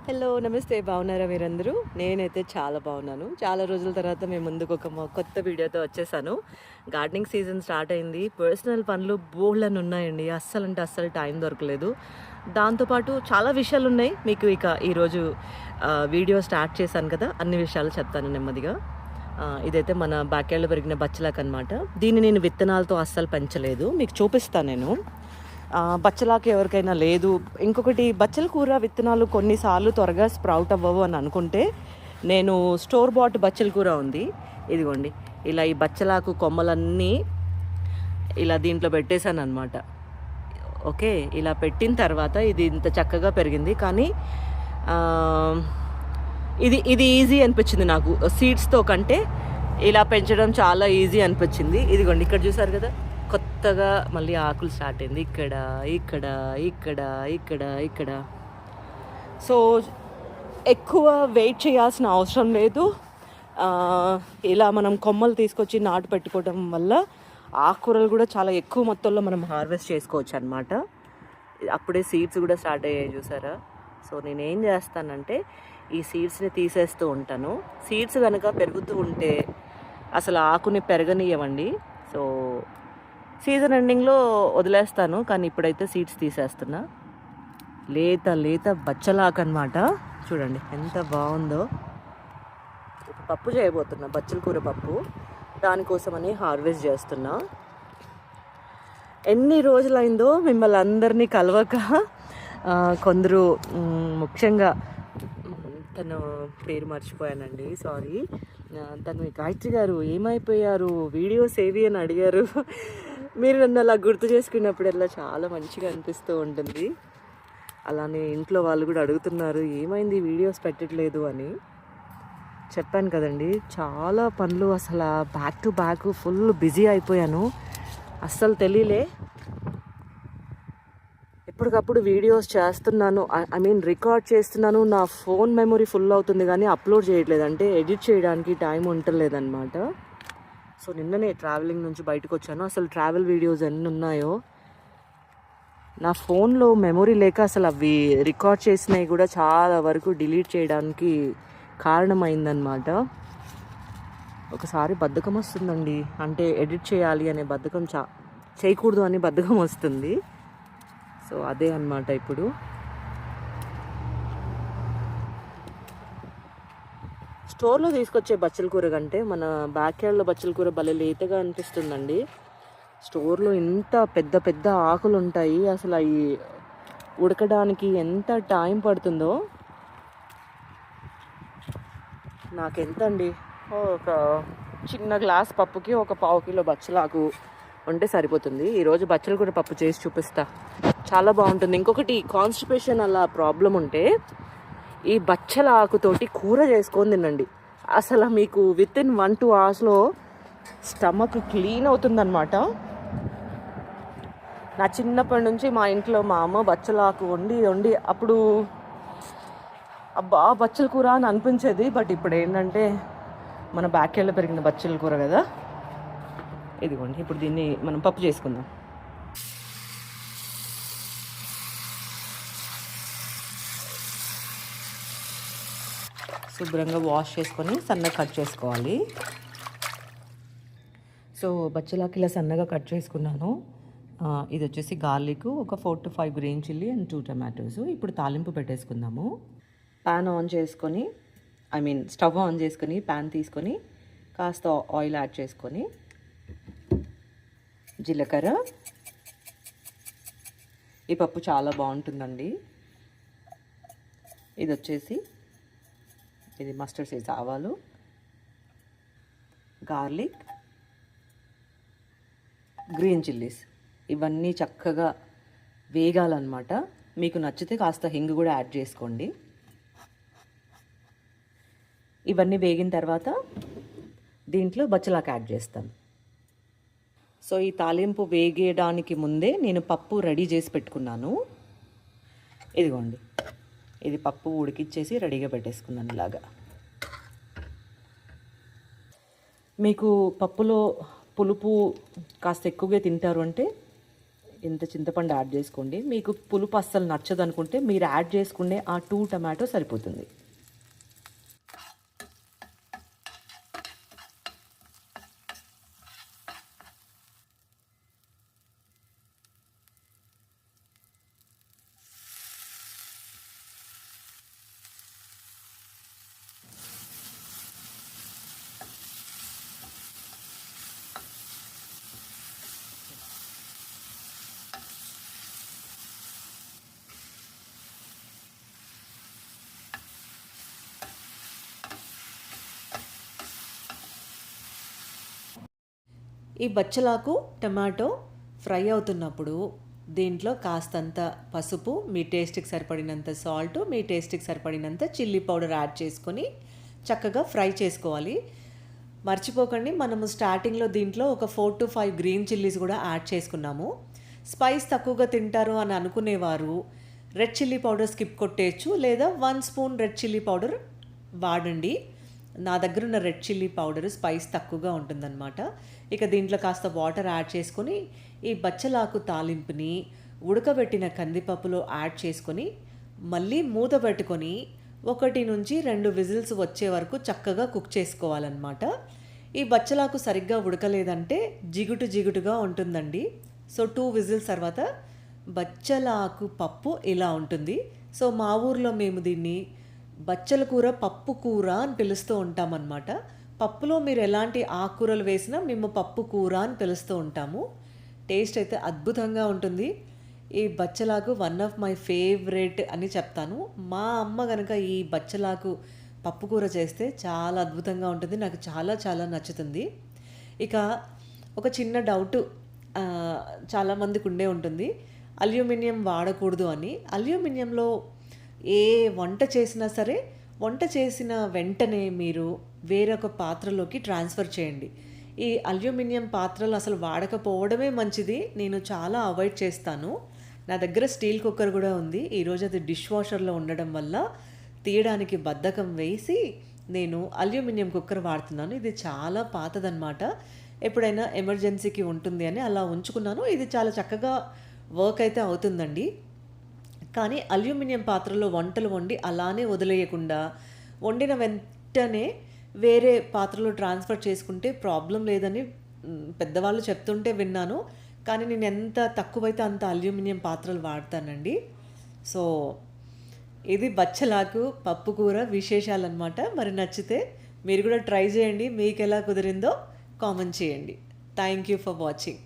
Hello నమస్తే బాగున్నారా మీరందరూ? నేనైతే చాలా బాగున్నాను. చాలా రోజుల తర్వాత మేము ముందుకు ఒక కొత్త వీడియోతో వచ్చేసాను. గార్డెనింగ్ సీజన్ స్టార్ట్ అయింది. పర్సనల్ పనులు బోల్డన్ని ఉన్నాయండి. అస్సలంటే అస్సలు టైం దొరకలేదు. దాంతోపాటు చాలా విషయాలు ఉన్నాయి. మీకు ఇక ఈరోజు వీడియో స్టార్ట్ చేశాను కదా, అన్ని విషయాలు చెప్తాను నెమ్మదిగా. ఇదైతే మన బ్యాక్యార్డ్లో పెరిగిన బచ్చలాకు అనమాట. దీన్ని నేను విత్తనాలతో అస్సలు పెంచలేదు, మీకు చూపిస్తాను నేను. బచ్చలాకు ఎవరికైనా లేదు. ఇంకొకటి, బచ్చల కూర విత్తనాలు కొన్నిసార్లు త్వరగా స్ప్రౌట్ అవ్వవు అని అనుకుంటే నేను స్టోర్ బాట్ బచ్చల కూర ఉంది, ఇదిగోండి. ఇలా ఈ బచ్చలాకు కొమ్మలన్నీ ఇలా దీంట్లో పెట్టేశాను అనమాట. ఓకే, ఇలా పెట్టిన తర్వాత ఇది ఇంత చక్కగా పెరిగింది. కానీ ఇది ఇది ఈజీ అనిపించింది నాకు. సీడ్స్తో కంటే ఇలా పెంచడం చాలా ఈజీ అనిపించింది. ఇదిగోండి, ఇక్కడ చూసారు కదా, కొత్తగా మళ్ళీ ఆకులు స్టార్ట్ అయింది ఇక్కడ ఇక్కడ ఇక్కడ ఇక్కడ ఇక్కడ. సో ఎక్కువ వెయిట్ చేయాల్సిన అవసరం లేదు. ఇలా మనం కొమ్మలు తీసుకొచ్చి నాటు పెట్టుకోవడం వల్ల ఆకుకూరలు కూడా చాలా ఎక్కువ మొత్తంలో మనం హార్వెస్ట్ చేసుకోవచ్చు అనమాట. అప్పుడే సీడ్స్ కూడా స్టార్ట్ అయ్యాయి చూసారా. సో నేనేం చేస్తానంటే ఈ సీడ్స్ని తీసేస్తూ ఉంటాను. సీడ్స్ కనుక పెరుగుతూ ఉంటే అసలు ఆకుని పెరగనియవండి. సో సీజన్ ఎండింగ్లో వదిలేస్తాను, కానీ ఇప్పుడైతే సీడ్స్ తీసేస్తున్నా. లేత లేత బచ్చలాకు అనమాట. చూడండి ఎంత బాగుందో. పప్పు చేయబోతున్నా, బచ్చల కూర పప్పు. దానికోసమని హార్వెస్ట్ చేస్తున్నా. ఎన్ని రోజులైందో మిమ్మల్ని అందరినీ కలవక. కొందరు, ముఖ్యంగా తను పేరు మర్చిపోయానండి, సారీ. తను గాయత్రి గారు ఏమైపోయారు, వీడియోస్ ఏవి అని అడిగారు. మీరు నన్ను అలా గుర్తు చేసుకున్నప్పుడల్లా చాలా మంచిగా అనిపిస్తూ ఉంటుంది. అలానే ఇంట్లో వాళ్ళు కూడా అడుగుతున్నారు ఏమైంది వీడియోస్ పెట్టట్లేదు అని. చెప్పాను కదండి, చాలా పనులు, అసలు back to back full busy అయిపోయాను. అస్సలు తెలియలే. ఎప్పటికప్పుడు వీడియోస్ చేస్తున్నాను, ఐ మీన్ రికార్డ్ చేస్తున్నాను. నా ఫోన్ మెమొరీ ఫుల్ అవుతుంది కానీ అప్లోడ్ చేయట్లేదు, అంటే ఎడిట్ చేయడానికి టైం ఉండలేదన్నమాట. సో నిన్ననే ట్రావెలింగ్ నుంచి బయటకు వచ్చాను. అసలు ట్రావెల్ వీడియోస్ ఎన్ని ఉన్నాయో నా ఫోన్లో మెమొరీ లేక అసలు అవి రికార్డ్ చేసినవి కూడా చాలా వరకు డిలీట్ చేయడానికి కారణమైందనమాట. ఒకసారి బద్ధకం వస్తుందండి, అంటే ఎడిట్ చేయాలి అనే బద్ధకం, చేయకూడదు అని బద్ధకం వస్తుంది. సో అదే అన్నమాట. ఇప్పుడు స్టోర్లో తీసుకొచ్చే బచ్చల కూర కంటే మన బ్యాక్యార్డ్లో బచ్చల కూర భలే లేతగా అనిపిస్తుందండి. స్టోర్లో ఇంత పెద్ద పెద్ద ఆకులు ఉంటాయి, అసలు అవి ఉడకడానికి ఎంత టైం పడుతుందో. నాకెంత అండి, ఒక చిన్న గ్లాస్ పప్పుకి ఒక పావు కిలో బచ్చలాకు ఉంటే సరిపోతుంది. ఈరోజు బచ్చల కూర పప్పు చేసి చూపిస్తా, చాలా బాగుంటుంది. ఇంకొకటి, కాన్స్టిపేషన్ అలా ప్రాబ్లం ఉంటే ఈ బచ్చల ఆకుతోటి కూర చేసుకొని తినండి. అసలు మీకు విత్ ఇన్ 1-2 అవర్స్లో స్టమక్ క్లీన్ అవుతుందన్నమాట. నా చిన్నప్పటి నుంచి మా ఇంట్లో మా అమ్మ బచ్చల ఆకు వండి వండి అప్పుడు అబ్బా బచ్చల కూర అని అనిపించేది. బట్ ఇప్పుడు ఏంటంటే మన బ్యాక్యార్డ్లో పెరిగిన బచ్చల కూర కదా. ఇదిగోండి, ఇప్పుడు దీన్ని మనం పప్పు చేసుకుందాం. శుభ్రంగా వాష్ చేసుకొని సన్నగా కట్ చేసుకోవాలి. సో బచ్చలాకి ఇలా సన్నగా కట్ చేసుకున్నాను. ఇది వచ్చేసి గార్లిక్, ఒక 4 to 5 green chilli and 2 tomatoes. ఇప్పుడు తాలింపు పెట్టేసుకుందాము. ప్యాన్ ఆన్ చేసుకొని, ఐ మీన్ స్టవ్ ఆన్ చేసుకొని ప్యాన్ తీసుకొని కాస్త ఆయిల్ యాడ్ చేసుకొని, జీలకర్ర. ఈ పప్పు చాలా బాగుంటుందండి. ఇది వచ్చేసి ఇది మస్టర్డ్ సీడ్స్, ఆవాలు, గార్లిక్, గ్రీన్ చిల్లీస్. ఇవన్నీ చక్కగా వేగాలన్నమాట. మీకు నచ్చితే కాస్త హింగు కూడా యాడ్ చేసుకోండి. ఇవన్నీ వేగిన తర్వాత దీంట్లో బచ్చలాకు యాడ్ చేస్తాను. సో ఈ తాలింపు వేగేయడానికి ముందే నేను పప్పు రెడీ చేసి పెట్టుకున్నాను. ఇదిగోండి, ఇది పప్పు ఉడికిచ్చేసి రెడీగా పెట్టేసుకున్నాను ఇలాగా. మీకు పప్పులో పులుపు కాస్త ఎక్కువగా తింటారు అంటే ఇంత చింతపండు యాడ్ చేసుకోండి. మీకు పులుపు అస్సలు నచ్చదు అనుకుంటే మీరు యాడ్ చేసుకునే ఆ 2 టమాటో సరిపోతుంది. ఈ బచ్చలాకు టమాటో ఫ్రై అవుతున్నప్పుడు దీంట్లో కాస్తంత పసుపు, మీ టేస్ట్కి సరిపడినంత సాల్ట్, మీ టేస్ట్కి సరిపడినంత చిల్లీ పౌడర్ యాడ్ చేసుకొని చక్కగా ఫ్రై చేసుకోవాలి. మర్చిపోకండి, మనము స్టార్టింగ్లో దీంట్లో ఒక 4 to 5 గ్రీన్ చిల్లీస్ కూడా యాడ్ చేసుకున్నాము. స్పైస్ తక్కువగా తింటారు అని అనుకునేవారు రెడ్ చిల్లీ పౌడర్ స్కిప్ కొట్టేయచ్చు, లేదా 1 స్పూన్ రెడ్ చిల్లీ పౌడర్ వాడండి. నా దగ్గర ఉన్న రెడ్ చిల్లీ పౌడర్ స్పైస్ తక్కువగా ఉంటుందన్నమాట. ఇక దీంట్లో కాస్త వాటర్ యాడ్ చేసుకొని ఈ బచ్చలాకు తాలింపుని ఉడకబెట్టిన కందిపప్పులో యాడ్ చేసుకొని మళ్ళీ మూత పెట్టుకొని 1 నుంచి 2 విజిల్స్ వచ్చే వరకు చక్కగా కుక్ చేసుకోవాలన్నమాట. ఈ బచ్చలాకు సరిగ్గా ఉడకలేదంటే జిగుటుగా ఉంటుందండి. సో 2 విజిల్స్ తర్వాత బచ్చలాకు పప్పు ఇలా ఉంటుంది. సో మా ఊర్లో మేము దీన్ని బచ్చల కూర, పప్పు కూర అని పిలుస్తూ ఉంటామన్నమాట. పప్పులో మీరు ఎలాంటి ఆకుకూరలు వేసినా మేము పప్పు కూర అని పిలుస్తూ ఉంటాము. టేస్ట్ అయితే అద్భుతంగా ఉంటుంది. ఈ బచ్చలాకు వన్ ఆఫ్ మై ఫేవరెట్ అని చెప్తాను. మా అమ్మ కనుక ఈ బచ్చలాకు పప్పు కూర చేస్తే చాలా అద్భుతంగా ఉంటుంది. నాకు చాలా చాలా నచ్చుతుంది. ఇక ఒక చిన్న డౌటు చాలామందికి ఉండే ఉంటుంది, అల్యూమినియం వాడకూడదు అని. అల్యూమినియంలో ఏ వంట చేసినా సరే వంట చేసిన వెంటనే మీరు వేరొక పాత్రలోకి ట్రాన్స్ఫర్ చేయండి. ఈ అల్యూమినియం పాత్రలు అసలు వాడకపోవడమే మంచిది. నేను చాలా అవాయిడ్ చేస్తాను. నా దగ్గర స్టీల్ కుక్కర్ కూడా ఉంది. ఈరోజు అది డిష్ వాషర్లో ఉండడం వల్ల తీయడానికి బద్ధకం వేసి నేను అల్యూమినియం కుక్కర్ వాడుతున్నాను. ఇది చాలా పాతదన్నమాట. ఎప్పుడైనా ఎమర్జెన్సీకి ఉంటుంది అని అలా ఉంచుకున్నాను. ఇది చాలా చక్కగా వర్క్ అయితే అవుతుందండి. కానీ అల్యూమినియం పాత్రలో వంటలు వండి అలానే వదిలేయకుండా వండిన వెంటనే వేరే పాత్రలో ట్రాన్స్ఫర్ చేసుకుంటే ప్రాబ్లం లేదని పెద్దవాళ్ళు చెప్తుంటే విన్నాను. కానీ నేను ఎంత తక్కువైతే అంత అల్యూమినియం పాత్రలు వాడతానండి. సో ఇది బచ్చలాకు పప్పు కూర విశేషాలన్నమాట. మరి నచ్చితే మీరు కూడా ట్రై చేయండి. మీకు ఎలా కుదిరిందో కామెంట్ చేయండి. Thank you for watching.